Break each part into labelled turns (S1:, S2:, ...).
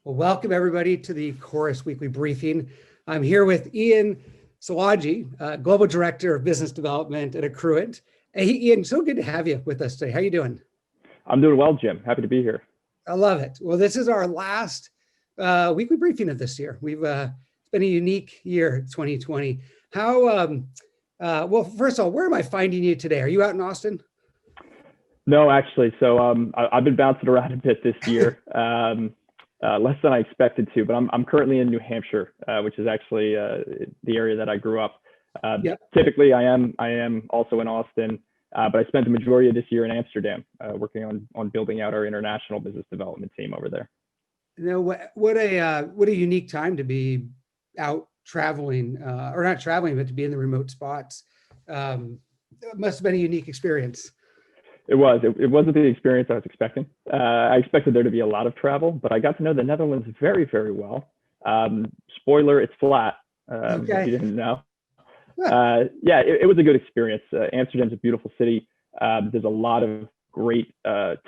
S1: Well, welcome everybody to the Chorus Weekly Briefing. I'm here with Ian Szilagyi, Global Director of Business Development at Accruent. Hey, Ian, so good to have you with us today. How are you doing?
S2: I'm doing well, Jim. Happy to be here.
S1: I love it. Well, this is our last weekly briefing of this year. It's been a unique year, 2020. Well, first of all, where am I finding you today? Are you out in Austin?
S2: No, actually. So I've been bouncing around a bit this year, less than I expected to, but I'm currently in New Hampshire, which is actually the area that I grew up.
S1: Yep.
S2: Typically, I am also in Austin, but I spent the majority of this year in Amsterdam, working on building out our international business development team over there.
S1: You know, what a unique time to be out traveling, or not traveling, but to be in the remote spots. It must have been a unique experience.
S2: It was. It wasn't the experience I was expecting. I expected there to be a lot of travel, but I got to know the Netherlands very, very well. Spoiler, it's flat, if you didn't know. Yeah, it was a good experience. Amsterdam's a beautiful city. There's a lot of great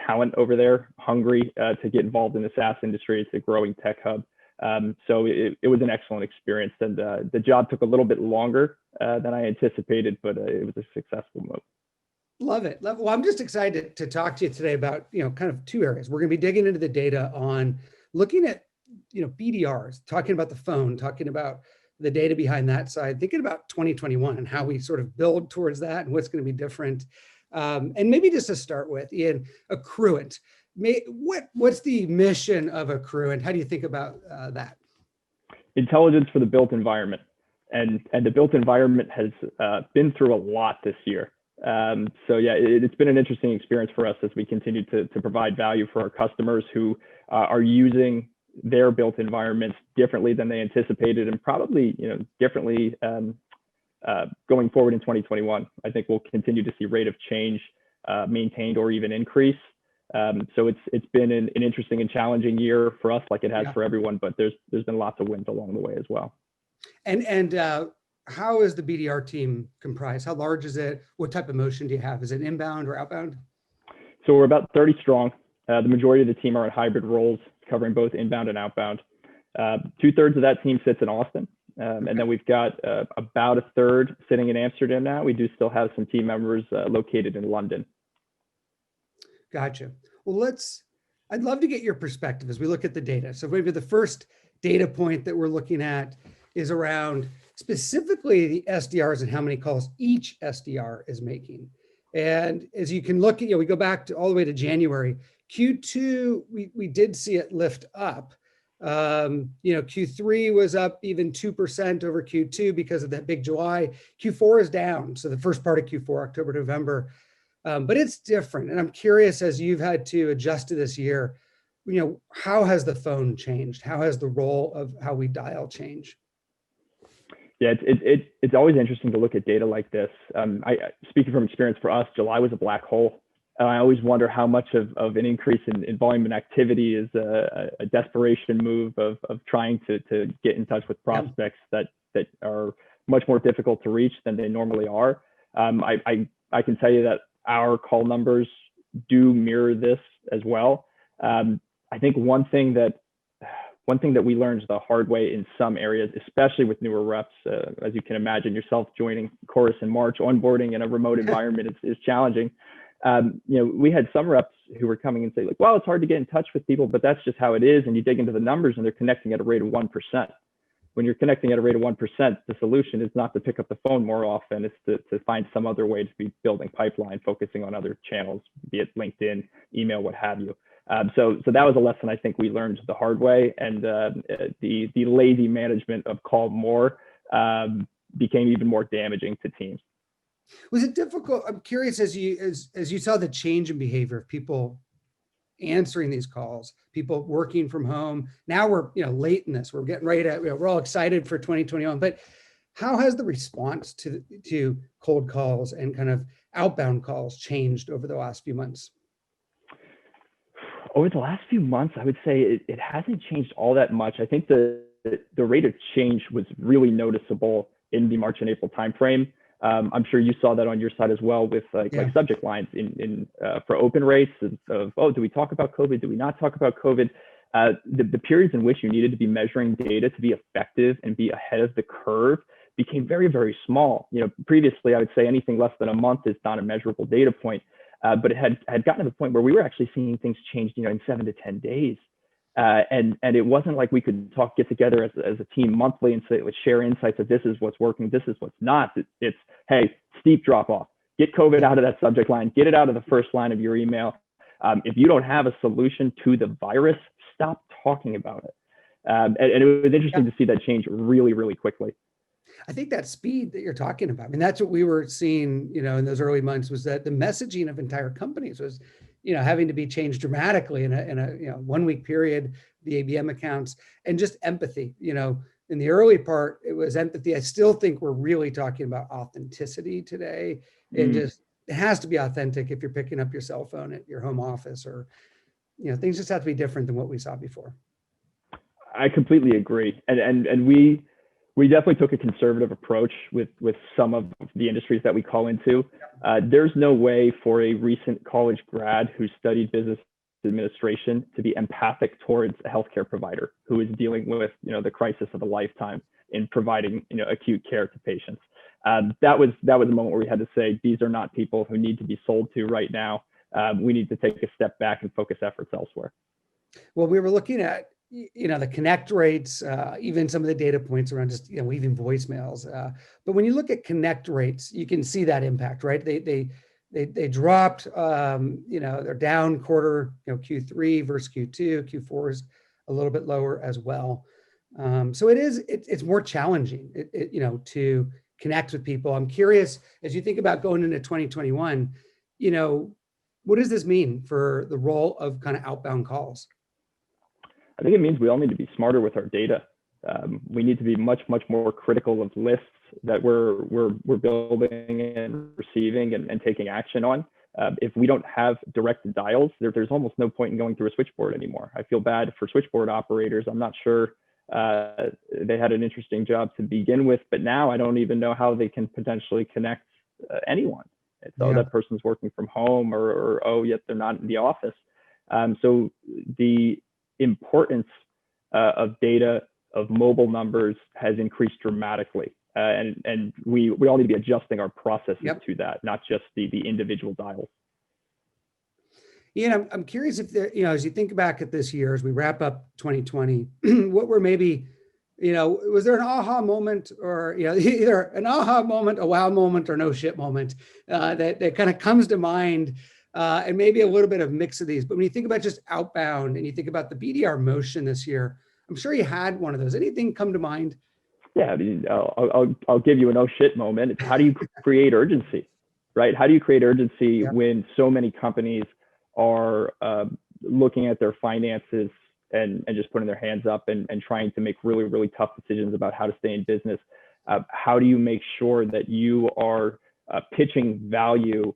S2: talent over there, hungry to get involved in the SaaS industry. It's a growing tech hub. So it was an excellent experience. And the job took a little bit longer than I anticipated, but it was a successful move.
S1: Love it. Well, I'm just excited to talk to you today about, kind of two areas. We're going to be digging into the data on looking at, BDRs, talking about the phone, talking about the data behind that side, thinking about 2021 and how we sort of build towards that and what's going to be different. And maybe just to start with, Ian, Accruent. What's the mission of Accruent? How do you think about that?
S2: Intelligence for the built environment. And the built environment has been through a lot this year. So yeah, it's been an interesting experience for us as we continue to provide value for our customers who are using their built environments differently than they anticipated, and probably differently going forward in 2021. I think we'll continue to see rate of change maintained or even increase. So it's been an interesting and challenging year for us, like it has for everyone. But there's been lots of wins along the way as well.
S1: And how is the BDR team comprised? How large is it? What type of motion do you have? Is it inbound or outbound?
S2: So we're about 30 strong. The majority of the team are in hybrid roles, covering both inbound and outbound. 2/3 of that team sits in Austin. And then we've got about 1/3 sitting in Amsterdam now. We do still have some team members located in London.
S1: Gotcha. Well, I'd love to get your perspective as we look at the data. So maybe the first data point that we're looking at is around specifically the SDRs and how many calls each SDR is making. And as you can look at, we go back all the way to January. Q2, we did see it lift up. Q3 was up even 2% over Q2 because of that big July. Q4 is down. So the first part of Q4, October, November, but it's different. And I'm curious, as you've had to adjust to this year, how has the phone changed? How has the role of how we dial changed?
S2: Yeah, it's always interesting to look at data like this. Speaking from experience for us, July was a black hole. I always wonder how much of an increase in volume and activity is a desperation move of trying to get in touch with prospects that are much more difficult to reach than they normally are. I can tell you that our call numbers do mirror this as well. I think one thing that we learned the hard way in some areas, especially with newer reps, as you can imagine yourself joining Chorus in March, onboarding in a remote environment is challenging. We had some reps who were coming and say like, well, it's hard to get in touch with people, but that's just how it is. And you dig into the numbers and they're connecting at a rate of 1%. When you're connecting at a rate of 1%, the solution is not to pick up the phone more often. It's to find some other way to be building pipeline, focusing on other channels, be it LinkedIn, email, what have you. So that was a lesson I think we learned the hard way, and the lazy management of call more became even more damaging to teams.
S1: Was it difficult? I'm curious, as you saw the change in behavior of people answering these calls, people working from home. Now we're late in this. We're getting ready to. We're all excited for 2021. But how has the response to cold calls and kind of outbound calls changed over the last few months?
S2: Over the last few months, I would say it hasn't changed all that much. I think the rate of change was really noticeable in the March and April timeframe. I'm sure you saw that on your side as well with like subject lines in for open rates of, oh, do we talk about COVID? Do we not talk about COVID? the periods in which you needed to be measuring data to be effective and be ahead of the curve became very, very small. Previously, I would say anything less than a month is not a measurable data point, but it had gotten to the point where we were actually seeing things change, in 7 to 10 days. And it wasn't like we could get together as a team monthly and say, let's share insights of this is what's working, this is what's not. It's, hey, steep drop off, get COVID out of that subject line, get it out of the first line of your email. If you don't have a solution to the virus, stop talking about it. And it was interesting to see that change really, really quickly.
S1: I think that speed that you're talking about, I mean, that's what we were seeing, in those early months, was that the messaging of entire companies was, having to be changed dramatically in a 1 week period, the ABM accounts, and just empathy. In the early part, it was empathy. I still think we're really talking about authenticity today, and just, it has to be authentic if you're picking up your cell phone at your home office, or, things just have to be different than what we saw before.
S2: I completely agree. And we definitely took a conservative approach with some of the industries that we call into. There's no way for a recent college grad who studied business administration to be empathic towards a healthcare provider who is dealing with, the crisis of a lifetime in providing, acute care to patients. That was the moment where we had to say, these are not people who need to be sold to right now. We need to take a step back and focus efforts elsewhere.
S1: Well, we were looking at, the connect rates, even some of the data points around just, leaving voicemails. But when you look at connect rates, you can see that impact, right? They dropped, they're down quarter, Q3 versus Q2. Q4 is a little bit lower as well. So it's more challenging, to connect with people. I'm curious, as you think about going into 2021, what does this mean for the role of kind of outbound calls?
S2: I think it means we all need to be smarter with our data. We need to be much, much more critical of lists that we're building and receiving and taking action on. If we don't have direct dials, there's almost no point in going through a switchboard anymore. I feel bad for switchboard operators. I'm not sure they had an interesting job to begin with, but now I don't even know how they can potentially connect anyone. So that person's working from home, or yet they're not in the office. So the importance of data, of mobile numbers, has increased dramatically, and we all need to be adjusting our processes to that, not just the individual dials.
S1: Ian, I'm curious if there, as you think back at this year, as we wrap up 2020, what were maybe, was there an aha moment, or either an aha moment, a wow moment, or no shit moment that kind of comes to mind? And maybe a little bit of mix of these. But when you think about just outbound and you think about the BDR motion this year, I'm sure you had one of those. Anything come to mind?
S2: Yeah, I mean, I'll give you a no shit moment. It's, how do you create urgency, right? How do you create urgency when so many companies are looking at their finances and just putting their hands up and trying to make really, really tough decisions about how to stay in business? How do you make sure that you are pitching value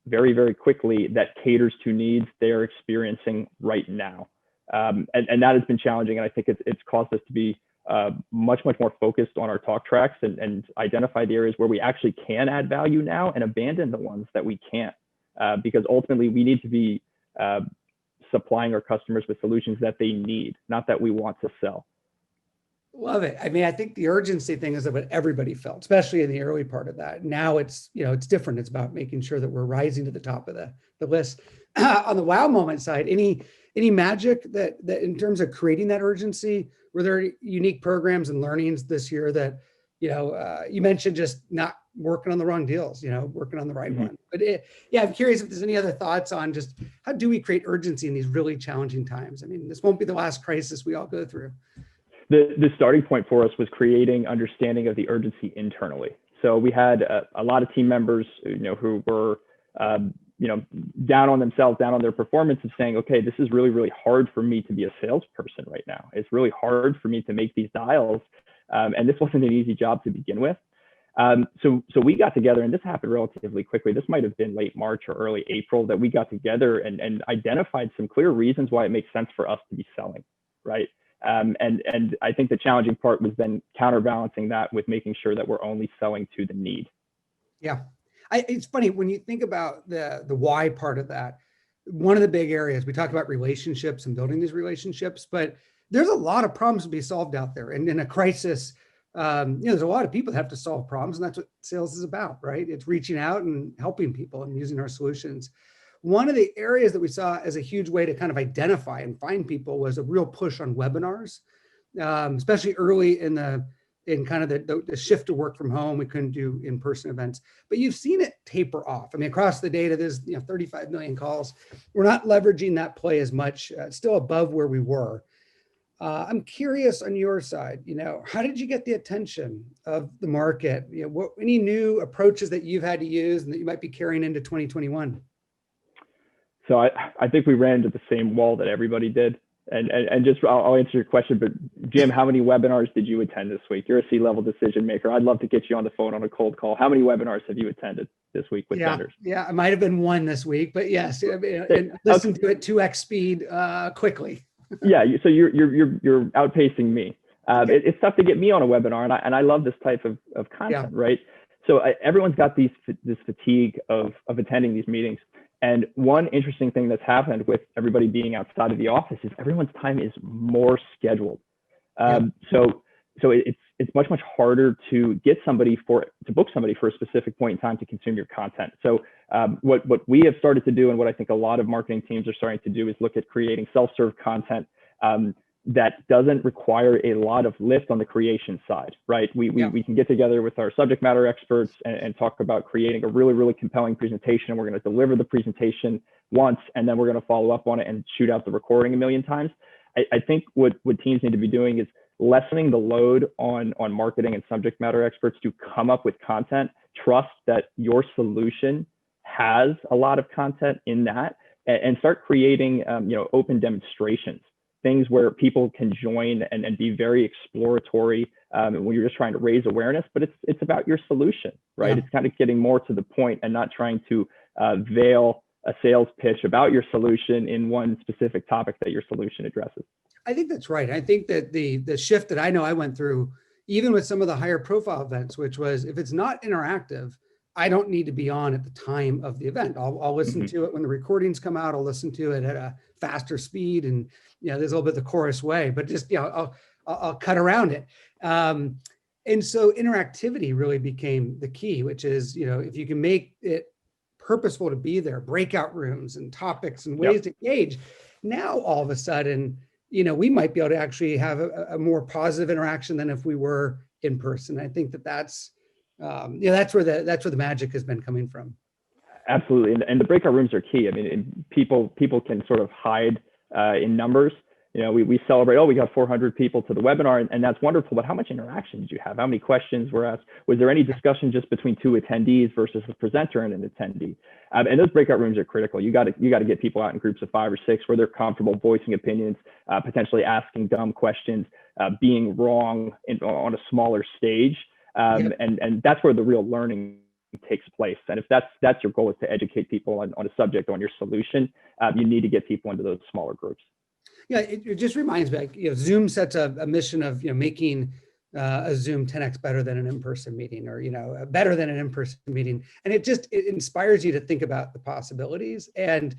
S2: very, very quickly that caters to needs they're experiencing right now? And that has been challenging. And I think it's caused us to be much, much more focused on our talk tracks and identify the areas where we actually can add value now and abandon the ones that we can't. Because ultimately we need to be supplying our customers with solutions that they need, not that we want to sell.
S1: Love it. I mean, I think the urgency thing is what everybody felt, especially in the early part of that. Now it's, it's different. It's about making sure that we're rising to the top of the list. On the wow moment side, any magic that in terms of creating that urgency, were there unique programs and learnings this year that, you mentioned just not working on the wrong deals, working on the right one. But I'm curious if there's any other thoughts on just how do we create urgency in these really challenging times? I mean, this won't be the last crisis we all go through.
S2: The starting point for us was creating understanding of the urgency internally. So we had a lot of team members, who were, down on themselves, down on their performance, of saying, okay, this is really, really hard for me to be a salesperson right now. It's really hard for me to make these dials. And this wasn't an easy job to begin with. So we got together, and this happened relatively quickly. This might have been late March or early April that we got together and identified some clear reasons why it makes sense for us to be selling, right? And I think the challenging part was then counterbalancing that with making sure that we're only selling to the need.
S1: Yeah. It's funny when you think about the why part of that. one of the big areas. We talk about relationships and building these relationships, but there's a lot of problems to be solved out there. And in a crisis, there's a lot of people that have to solve problems, and that's what sales is about, right? It's reaching out and helping people and using our solutions. One of the areas that we saw as a huge way to kind of identify and find people was a real push on webinars, especially early in kind of the shift to work from home. We couldn't do in-person events, but you've seen it taper off. I mean, across the data, there's 35 million calls. We're not leveraging that play as much, still above where we were. I'm curious on your side, how did you get the attention of the market? Any new approaches that you've had to use and that you might be carrying into 2021?
S2: So I think we ran into the same wall that everybody did. And just, I'll answer your question, but Jim, how many webinars did you attend this week? You're a C-level decision maker. I'd love to get you on the phone on a cold call. How many webinars have you attended this week with vendors?
S1: Yeah, I might have been one this week, but yes, and listen to it 2x speed quickly.
S2: Yeah, so you're outpacing me. It's tough to get me on a webinar, and I love this type of content, right? So everyone's got this fatigue of attending these meetings. And one interesting thing that's happened with everybody being outside of the office is everyone's time is more scheduled. So it's much harder to get somebody to book somebody for a specific point in time to consume your content. So what we have started to do, and what I think a lot of marketing teams are starting to do, is look at creating self-serve content that doesn't require a lot of lift on the creation side, right? We can get together with our subject matter experts and talk about creating a really compelling presentation. And we're going to deliver the presentation once, and then we're going to follow up on it and shoot out the recording a million times. I think what teams need to be doing is lessening the load on marketing and subject matter experts to come up with content. Trust that your solution has a lot of content in that, and start creating open demonstrations, things where people can join and be very exploratory when you're just trying to raise awareness. But it's about your solution, right? It's kind of getting more to the point and not trying to veil a sales pitch about your solution in one specific topic that your solution addresses.
S1: I think that's right. I think that the shift that I know I went through, even with some of the higher profile events, which was, if it's not interactive, I don't need to be on at the time of the event. I'll listen to it when the recordings come out. I'll listen to it at a faster speed, and there's a little bit the Chorus way, but just I'll cut around it. And so interactivity really became the key, which is if you can make it purposeful to be there, breakout rooms and topics and ways to engage. Now all of a sudden, we might be able to actually have a more positive interaction than if we were in person. I think that's where the magic has been coming from.
S2: Absolutely, and the breakout rooms are key. I mean, people can sort of hide in numbers. We celebrate, we got 400 people to the webinar, and that's wonderful, but how much interaction did you have? How many questions were asked? Was there any discussion just between two attendees versus a presenter and an attendee? And those breakout rooms are critical. You got to get people out in groups of 5 or 6 where they're comfortable voicing opinions, potentially asking dumb questions, being wrong on a smaller stage. And that's where the real learning takes place. And if that's your goal, is to educate people on a subject, on your solution, you need to get people into those smaller groups.
S1: Yeah, it just reminds me, Zoom sets a mission of making a Zoom 10x better than an in-person meeting, or better than an in-person meeting, and it inspires you to think about the possibilities. And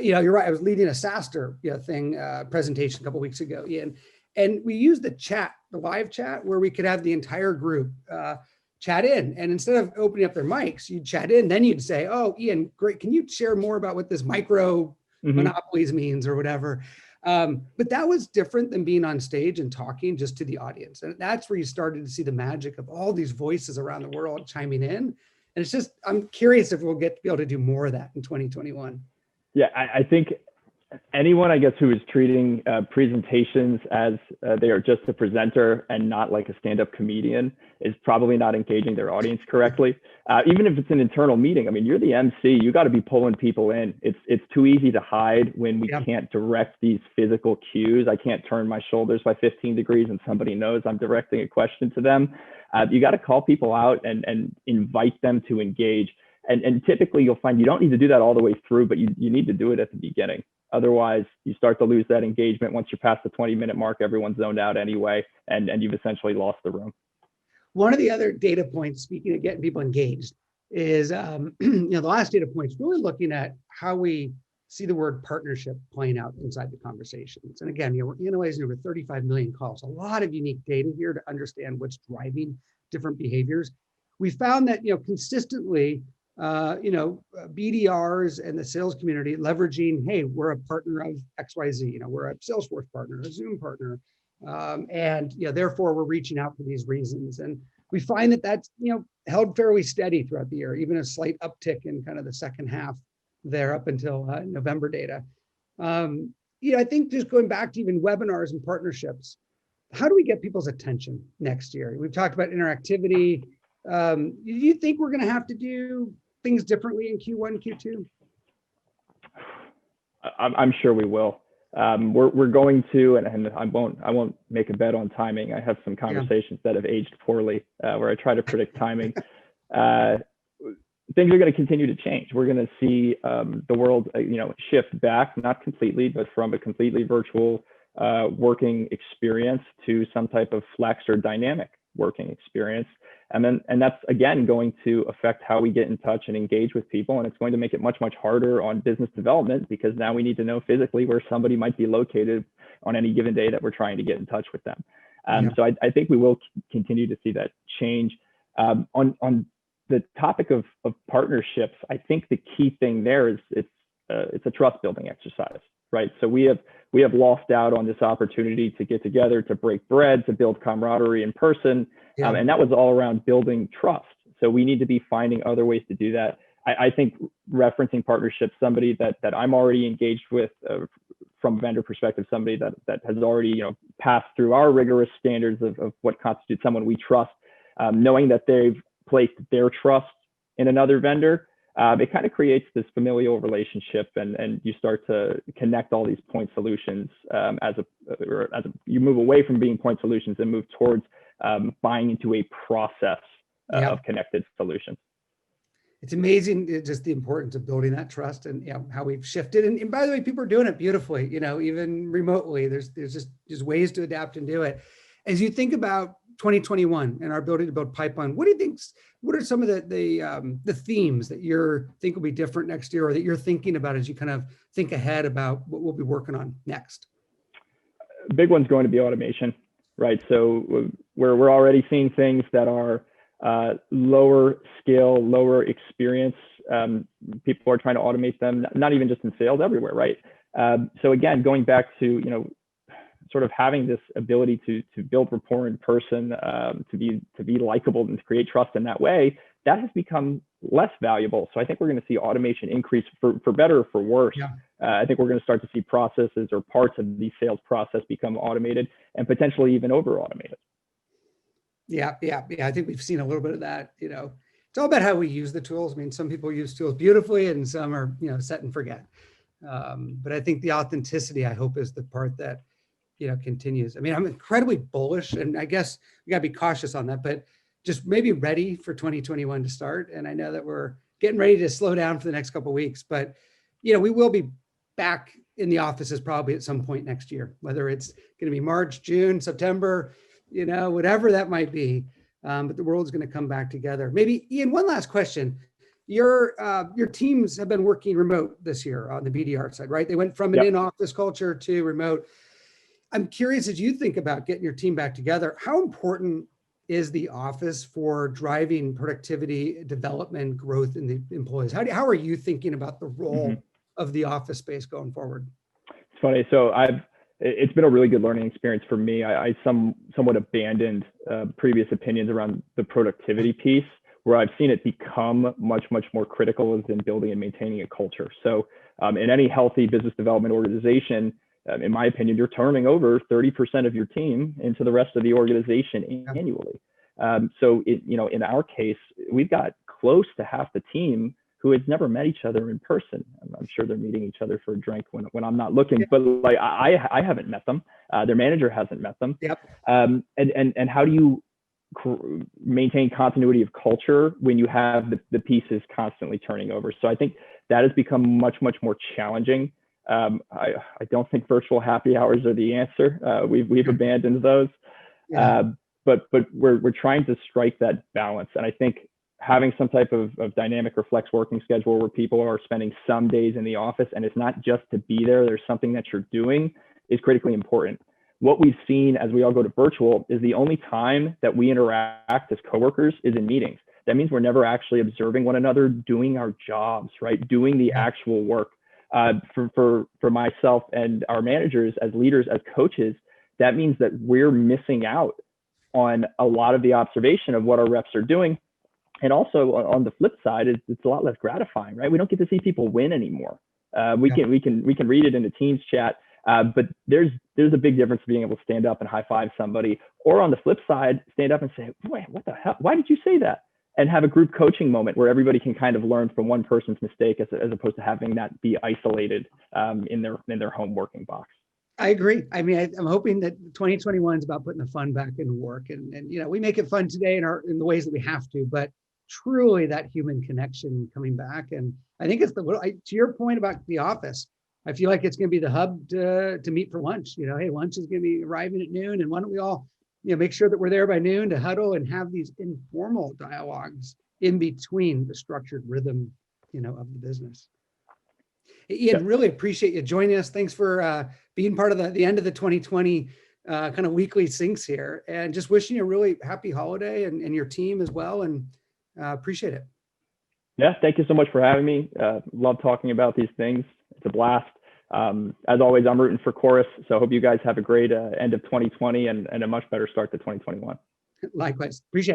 S1: you're right. I was leading a SaaStr presentation a couple of weeks ago, Ian, and we used the live chat, where we could have the entire group chat in, and instead of opening up their mics, you'd chat in. Then you'd say, "Oh, Ian, great! Can you share more about what this micro monopolies means, or whatever?" But that was different than being on stage and talking just to the audience. And that's where you started to see the magic of all these voices around the world chiming in. And it's just, I'm curious if we'll be able to do more of that in 2021.
S2: Yeah, I think anyone, I guess, who is treating presentations as they are just a presenter and not like a stand-up comedian is probably not engaging their audience correctly. Even if it's an internal meeting, I mean, you're the MC, you got to be pulling people in. It's too easy to hide when we can't direct these physical cues. I can't turn my shoulders by 15 degrees and somebody knows I'm directing a question to them. You got to call people out and invite them to engage. And typically you'll find you don't need to do that all the way through, but you need to do it at the beginning. Otherwise, you start to lose that engagement. Once you're past the 20-minute mark, everyone's zoned out anyway, and you've essentially lost the room.
S1: One of the other data points, speaking of getting people engaged, is the last data point is really looking at how we see the word partnership playing out inside the conversations. And again, we're analyzing over 35 million calls, a lot of unique data here to understand what's driving different behaviors. We found that, consistently, BDRs and the sales community leveraging, hey, we're a partner of XYZ, we're a Salesforce partner, a Zoom partner, and therefore we're reaching out for these reasons. And we find that that's held fairly steady throughout the year, even a slight uptick in kind of the second half there up until November data. I think just going back to even webinars and partnerships, how do we get people's attention next year? We've talked about interactivity. Do you think we're going to have to do things differently in Q1, Q2?
S2: I'm sure we will. We're going to, and I won't make a bet on timing. I have some conversations that have aged poorly where I try to predict timing. Things are going to continue to change. We're going to see the world, shift back, not completely, but from a completely virtual working experience to some type of flex or dynamic working experience. And that's, again, going to affect how we get in touch and engage with people. And it's going to make it much, much harder on business development, because now we need to know physically where somebody might be located on any given day that we're trying to get in touch with them. So I think we will continue to see that change. On the topic of partnerships, I think the key thing there is it's a trust building exercise, right? So we have lost out on this opportunity to get together, to break bread, to build camaraderie in person. And that was all around building trust. So we need to be finding other ways to do that. I think referencing partnerships, somebody that I'm already engaged with from a vendor perspective, somebody that has already passed through our rigorous standards of what constitutes someone we trust, knowing that they've placed their trust in another vendor, it kind of creates this familial relationship, and you start to connect all these point solutions as you move away from being point solutions and move towards buying into a process of connected solutions.
S1: It's amazing, just the importance of building that trust, and how we've shifted. And by the way, people are doing it beautifully, even remotely. There's just ways to adapt and do it. As you think about 2021 and our ability to build pipeline, what are some of the themes that you think will be different next year, or that you're thinking about as you kind of think ahead about what we'll be working on next?
S2: A big one's going to be automation, right? So we're already seeing things that are lower skill, lower experience. People are trying to automate them, not even just in sales, everywhere, right? So again, going back to sort of having this ability to build rapport in person, to be likable and to create trust in that way, that has become less valuable. So I think we're going to see automation increase for better or for worse. I think we're going to start to see processes or parts of the sales process become automated, and potentially even over automated. Yeah.
S1: I think we've seen a little bit of that. It's all about how we use the tools. I mean, some people use tools beautifully, and some are set and forget. But I think the authenticity, I hope, is the part that continues. I mean, I'm incredibly bullish, and I guess we got to be cautious on that, but just maybe ready for 2021 to start. And I know that we're getting ready to slow down for the next couple of weeks, but we will be back in the offices probably at some point next year, whether it's going to be March, June, September, whatever that might be. But the world's going to come back together. Maybe, Ian, one last question. Your teams have been working remote this year on the BDR side, right? They went from an in-office culture to remote. I'm curious, as you think about getting your team back together, how important is the office for driving productivity, development, growth in the employees? How are you thinking about the role of the office space going forward?
S2: It's funny. So it's been a really good learning experience for me. I somewhat abandoned previous opinions around the productivity piece, where I've seen it become much, much more critical in building and maintaining a culture. So in any healthy business development organization, in my opinion, you're turning over 30% of your team into the rest of the organization annually. So in our case, we've got close to half the team who has never met each other in person. I'm sure they're meeting each other for a drink when I'm not looking, but like I haven't met them. Their manager hasn't met them. And how do you maintain continuity of culture when you have the pieces constantly turning over? So I think that has become much, much more challenging. I don't think virtual happy hours are the answer. We've abandoned those, but we're trying to strike that balance. And I think having some type of dynamic or flex working schedule where people are spending some days in the office and it's not just to be there, there's something that you're doing, is critically important. What we've seen as we all go to virtual is the only time that we interact as coworkers is in meetings. That means we're never actually observing one another, doing our jobs, right? Doing the actual work. For myself and our managers as leaders, as coaches, that means that we're missing out on a lot of the observation of what our reps are doing. And also on the flip side, it's a lot less gratifying, right? We don't get to see people win anymore. We can read it in the Teams chat, but there's a big difference being able to stand up and high five somebody, or on the flip side, stand up and say, "Wait, what the hell? Why did you say that?" And have a group coaching moment where everybody can kind of learn from one person's mistake, as opposed to having that be isolated in their home working box.
S1: I agree. I mean, I'm hoping that 2021 is about putting the fun back into work, and we make it fun today in the ways that we have to, but truly that human connection coming back. And I think it's to your point about the office, I feel like it's going to be the hub to meet for lunch. Hey, lunch is going to be arriving at noon, and why don't we all make sure that we're there by noon to huddle and have these informal dialogues in between the structured rhythm, of the business. Ian, really appreciate you joining us. Thanks for being part of the end of the 2020 kind of weekly syncs here, and just wishing you a really happy holiday and your team as well. And appreciate it.
S2: Yeah, thank you so much for having me. Love talking about these things. It's a blast. As always, I'm rooting for Chorus. So I hope you guys have a great end of 2020 and a much better start to 2021.
S1: Likewise. Appreciate it.